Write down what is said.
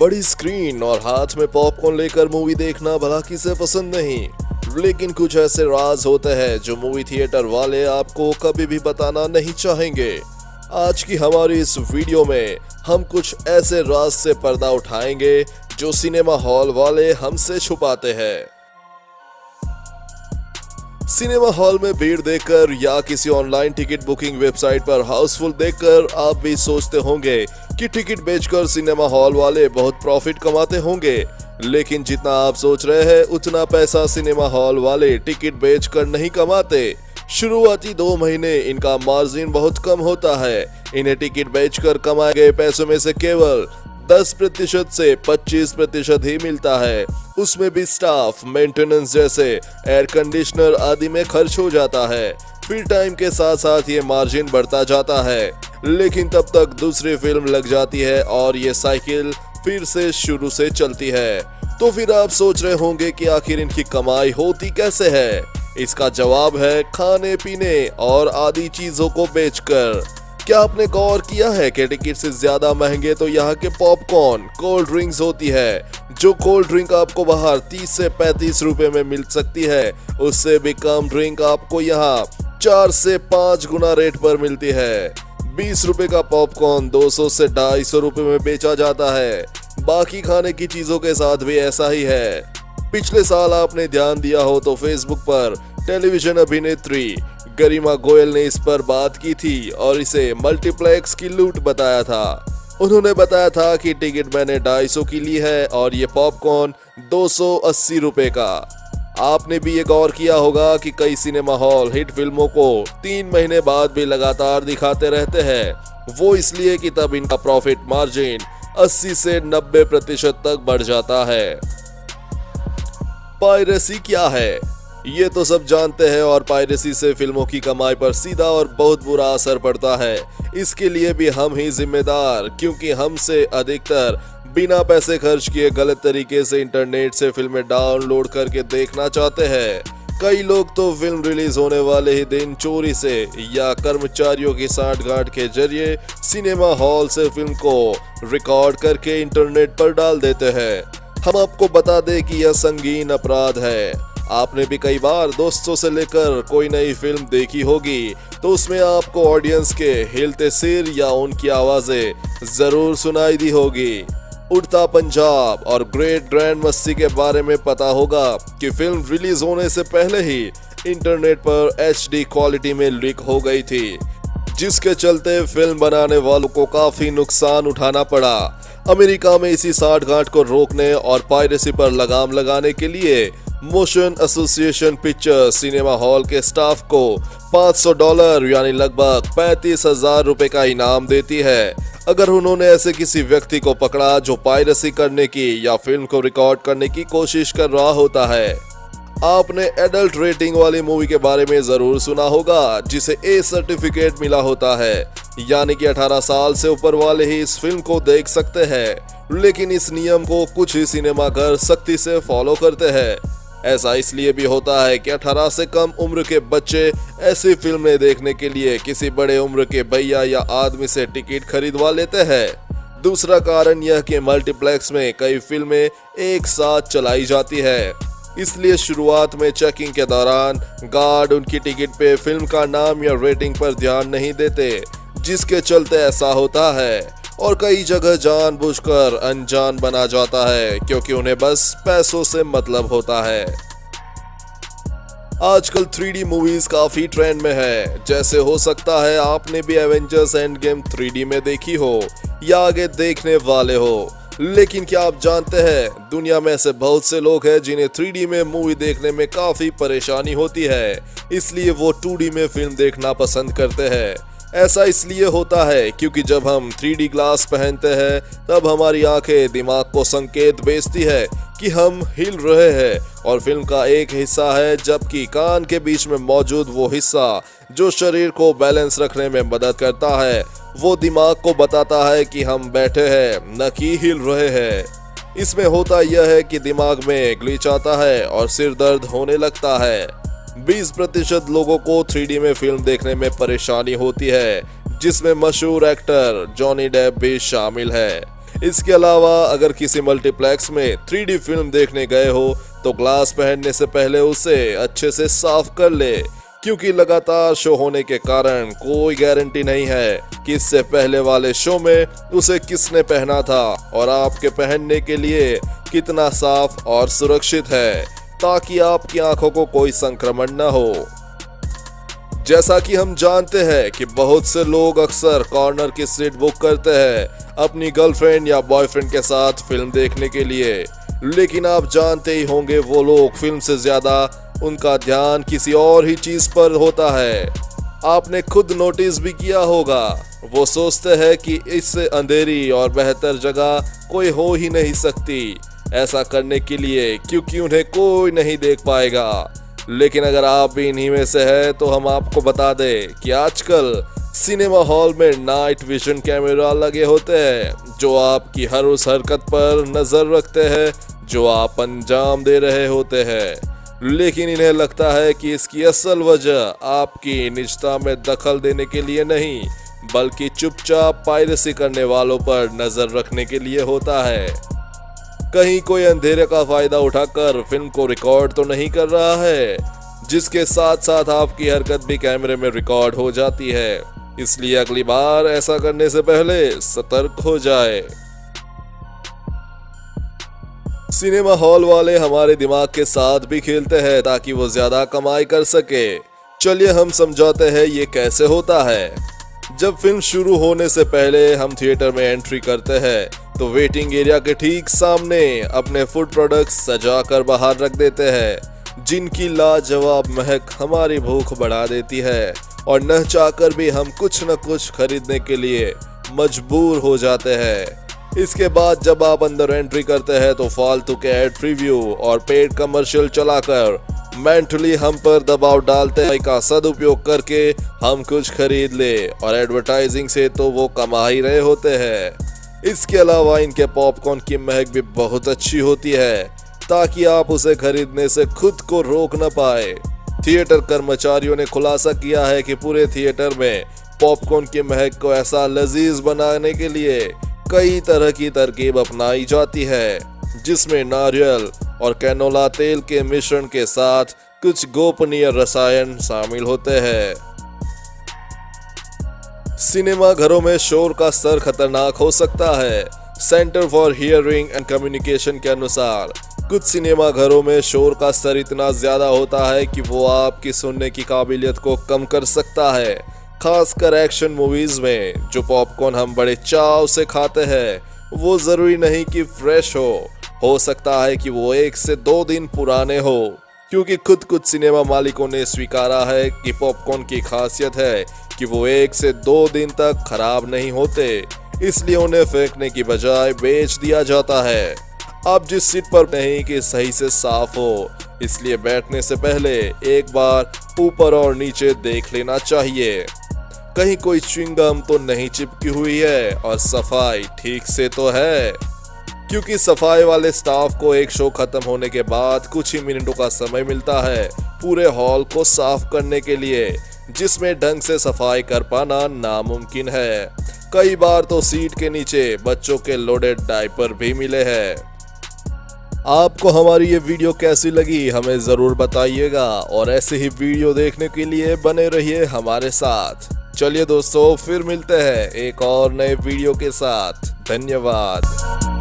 बड़ी स्क्रीन और हाथ में पॉपकॉर्न लेकर मूवी देखना भला किसे पसंद नहीं, लेकिन कुछ ऐसे राज होते हैं जो मूवी थिएटर वाले आपको कभी भी बताना नहीं चाहेंगे। आज की हमारी इस वीडियो में हम कुछ ऐसे राज से पर्दा उठाएंगे जो सिनेमा हॉल वाले हमसे छुपाते हैं। सिनेमा हॉल में भीड़ देखकर या किसी ऑनलाइन टिकट बुकिंग वेबसाइट पर हाउसफुल देखकर आप भी सोचते होंगे कि टिकट बेचकर सिनेमा हॉल वाले बहुत प्रॉफिट कमाते होंगे, लेकिन जितना आप सोच रहे हैं उतना पैसा सिनेमा हॉल वाले टिकट बेचकर नहीं कमाते। शुरुआती 2 महीने इनका मार्जिन बहुत कम होता है। इन्हें टिकट बेचकर कमाए गए पैसों में से केवल 10% से 25% ही मिलता है। उसमें भी स्टाफ, मेंटेनेंस जैसे एयर कंडीशनर आदि में खर्च हो जाता है। फिर टाइम के साथ साथ ये मार्जिन बढ़ता जाता है, लेकिन तब तक दूसरी फिल्म लग जाती है और ये साइकिल फिर से शुरू से चलती है। तो फिर आप सोच रहे होंगे कि आखिर इनकी कमाई होती कैसे है। इसका जवाब है खाने पीने और आदि चीजों को बेचकर। क्या आपने गौर किया है कि टिकट से ज्यादा महंगे तो यहाँ के पॉपकॉर्न, कोल्ड ड्रिंक्स होती है, जो कोल्ड ड्रिंक आपको बाहर 30 से 35 रुपए में मिल सकती है, उससे भी कम ड्रिंक आपको यहाँ 4 से 5 गुना रेट पर मिलती है। 20 रुपए का पॉपकॉर्न 200 से 250 रुपए में बेचा जाता है। बाकी खाने की चीजों के साथ भी ऐसा ही है। पिछले साल आपने ध्यान दिया हो तो फेसबुक पर टेलीविजन अभिनेत्री गरिमा गोयल ने इस पर बात की थी और इसे मल्टीप्लेक्स की लूट बताया था। उन्होंने बताया था कि टिकट मैंने 250 की ली है और ये पॉपकॉर्न 280 रुपए का। आपने भी ये गौर किया होगा कि कई सिनेमा हॉल हिट फिल्मों को 3 महीने बाद भी लगातार दिखाते रहते हैं। वो इसलिए कि तब इनका प्रॉफिट मार्जिन 80 से 90% तक बढ़ जाता है। पायरेसी क्या है ये तो सब जानते हैं और पायरेसी से फिल्मों की कमाई पर सीधा और बहुत बुरा असर पड़ता है। इसके लिए भी हम ही जिम्मेदार, क्योंकि हमसे अधिकतर बिना पैसे खर्च किए गलत तरीके से इंटरनेट से फिल्में डाउनलोड करके देखना चाहते हैं। कई लोग तो फिल्म रिलीज होने वाले ही दिन चोरी से या कर्मचारियों की सांठगांठ के जरिए सिनेमा हॉल से फिल्म को रिकॉर्ड करके इंटरनेट पर डाल देते हैं। हम आपको बता दें कि यह संगीन अपराध है। आपने भी कई बार दोस्तों से लेकर कोई नई फिल्म देखी होगी तो उसमें आपको ऑडियंस के हिलते सिर या उनकी आवाजें जरूर सुनाई दी होगी। उड़ता पंजाब और ग्रेट ग्रैंड मस्ती के बारे में पता होगा कि फिल्म रिलीज होने से पहले ही इंटरनेट पर HD क्वालिटी में लीक हो गई थी, जिसके चलते फिल्म बनाने वालों को काफी नुकसान उठाना पड़ा। अमेरिका में इसी सांठगांठ को रोकने और पायरेसी पर लगाम लगाने के लिए motion association picture cinema hall के स्टाफ को $500 यानी लगभग 35,000 रुपए का इनाम देती है अगर उन्होंने ऐसे किसी व्यक्ति को पकड़ा जो पायरेसी करने की या फिल्म को रिकॉर्ड करने की कोशिश कर रहा होता है। आपने एडल्ट रेटिंग वाली मूवी के बारे में जरूर सुना होगा जिसे A सर्टिफिकेट मिला होता है, यानी कि 18 साल से ऊपर वाले ही इस फिल्म को देख सकते हैं। लेकिन इस नियम को कुछ ही सिनेमाघर सख्ती से फॉलो करते हैं। ऐसा इसलिए भी होता है कि 18 से कम उम्र के बच्चे ऐसी फिल्में देखने के लिए किसी बड़े उम्र के भैया या आदमी से टिकट खरीदवा लेते हैं। दूसरा कारण यह कि मल्टीप्लेक्स में कई फिल्में एक साथ चलाई जाती है, इसलिए शुरुआत में चेकिंग के दौरान गार्ड उनकी टिकट पे फिल्म का नाम या रेटिंग पर ध्यान नहीं देते, जिसके चलते ऐसा होता है। और कई जगह जानबूझकर अनजान बना जाता है क्योंकि उन्हें बस पैसों से मतलब होता है। आजकल 3D मूवीज काफी ट्रेंड में है। जैसे हो सकता है आपने भी एवेंजर्स एंड गेम 3D में देखी हो या आगे देखने वाले हो, लेकिन क्या आप जानते हैं दुनिया में ऐसे बहुत से लोग हैं जिन्हें 3D में मूवी देखने में काफी परेशानी होती है, इसलिए वो 2D में फिल्म देखना पसंद करते हैं। ऐसा इसलिए होता है क्योंकि जब हम 3D ग्लास पहनते हैं तब हमारी आंखें दिमाग को संकेत भेजती है कि हम हिल रहे हैं और फिल्म का एक हिस्सा है, जबकि कान के बीच में मौजूद वो हिस्सा जो शरीर को बैलेंस रखने में मदद करता है, वो दिमाग को बताता है कि हम बैठे हैं न कि हिल रहे हैं। इसमें होता यह है कि दिमाग में ग्लिच आता है और सिर दर्द होने लगता है। 20% लोगों को 3D में फिल्म देखने में परेशानी होती है, जिसमें मशहूर एक्टर जॉनी डेप भी शामिल है। इसके अलावा अगर किसी मल्टीप्लेक्स में 3D फिल्म देखने गए हो तो ग्लास पहनने से पहले उसे अच्छे से साफ कर ले, क्योंकि लगातार शो होने के कारण कोई गारंटी नहीं है कि इससे पहले वाले शो में उसे किसने पहना था और आपके पहनने के लिए कितना साफ और सुरक्षित है, ताकि आपकी आंखों को कोई संक्रमण न हो। जैसा कि हम जानते हैं कि बहुत से लोग अक्सर कॉर्नर की सीट बुक करते हैं अपनी गर्लफ्रेंड या बॉयफ्रेंड के साथ फिल्म देखने के लिए, लेकिन आप जानते ही होंगे वो लोग फिल्म से ज्यादा उनका ध्यान किसी और ही चीज पर होता है। आपने खुद नोटिस भी किया होगा, वो सोचते हैं कि इससे अंधेरी और बेहतर जगह कोई हो ही नहीं सकती ऐसा करने के लिए, क्योंकि उन्हें कोई नहीं देख पाएगा। लेकिन अगर आप भी इन्हीं में से हैं तो हम आपको बता दें कि आजकल सिनेमा हॉल में नाइट विजन कैमरा लगे होते हैं जो आपकी हर उस हरकत पर नजर रखते हैं जो आप अंजाम दे रहे होते हैं। लेकिन इन्हें लगता है कि इसकी असल वजह आपकी निजता में दखल देने के लिए नहीं, बल्कि चुपचाप पायरेसी करने वालों पर नजर रखने के लिए होता है। कहीं कोई अंधेरे का फायदा उठाकर फिल्म को रिकॉर्ड तो नहीं कर रहा है, जिसके साथ साथ आपकी हरकत भी कैमरे में रिकॉर्ड हो जाती है। इसलिए अगली बार ऐसा करने से पहले सतर्क हो जाए। सिनेमा हॉल वाले हमारे दिमाग के साथ भी खेलते हैं ताकि वो ज्यादा कमाई कर सके। चलिए हम समझाते हैं ये कैसे होता है। जब फिल्म शुरू होने से पहले हम थिएटर में एंट्री करते हैं तो वेटिंग एरिया के ठीक सामने अपने फूड प्रोडक्ट्स सजा कर बाहर रख देते हैं, जिनकी लाजवाब महक हमारी भूख बढ़ा देती है और न चाहकर भी हम कुछ न कुछ खरीदने के लिए मजबूर हो जाते हैं। इसके बाद जब आप अंदर एंट्री करते हैं तो फालतू के एड प्रीव्यू और पेड कमर्शियल चलाकर मेंटली हम पर दबाव डालते हैं का सदुपयोग करके हम कुछ खरीद ले, और एडवर्टाइजिंग से तो वो कमा ही रहे होते हैं। इसके अलावा इनके पॉपकॉर्न की महक भी बहुत अच्छी होती है ताकि आप उसे खरीदने से खुद को रोक न पाए। थिएटर कर्मचारियों ने खुलासा किया है कि पूरे थिएटर में पॉपकॉर्न की महक को ऐसा लजीज बनाने के लिए कई तरह की तरकीब अपनाई जाती है, जिसमें नारियल और कैनोला तेल के मिश्रण के साथ कुछ गोपनीय रसायन शामिल होते हैं। सिनेमा घरों में शोर का स्तर खतरनाक हो सकता है। Centre for hearing and communication के अनुसार कुछ सिनेमा घरों में शोर का स्तर इतना ज्यादा होता है कि वो आपकी सुनने की काबिलियत को कम कर सकता है। खासकर एक्शन मूवीज में जो पॉपकॉर्न हम बड़े चाव से खाते हैं वो जरूरी नहीं कि फ्रेश हो सकता है कि वो 1 से 2 दिन पुराने हो, क्योंकि खुद कुछ सिनेमा मालिकों ने स्वीकारा है कि पॉपकॉर्न की खासियत है कि वो 1 से 2 दिन तक खराब नहीं होते, इसलिए उन्हें फेंकने की बजाय बेच दिया जाता है। आप जिस सीट पर नहीं कि सही से साफ हो, इसलिए बैठने से पहले एक बार ऊपर और नीचे देख लेना चाहिए कहीं कोई च्युइंगम तो नहीं चिपकी हुई है और सफाई ठीक से तो है, क्योंकि सफाई वाले स्टाफ को एक शो खत्म होने के बाद कुछ ही मिनटों का समय मिलता है पूरे हॉल को साफ करने के लिए, जिसमें ढंग से सफाई कर पाना नामुमकिन है। कई बार तो सीट के नीचे बच्चों के लोडेड डायपर भी मिले हैं। आपको हमारी ये वीडियो कैसी लगी हमें जरूर बताइएगा, और ऐसे ही वीडियो देखने के लिए बने रहिए हमारे साथ। चलिए दोस्तों, फिर मिलते हैं एक और नए वीडियो के साथ। धन्यवाद।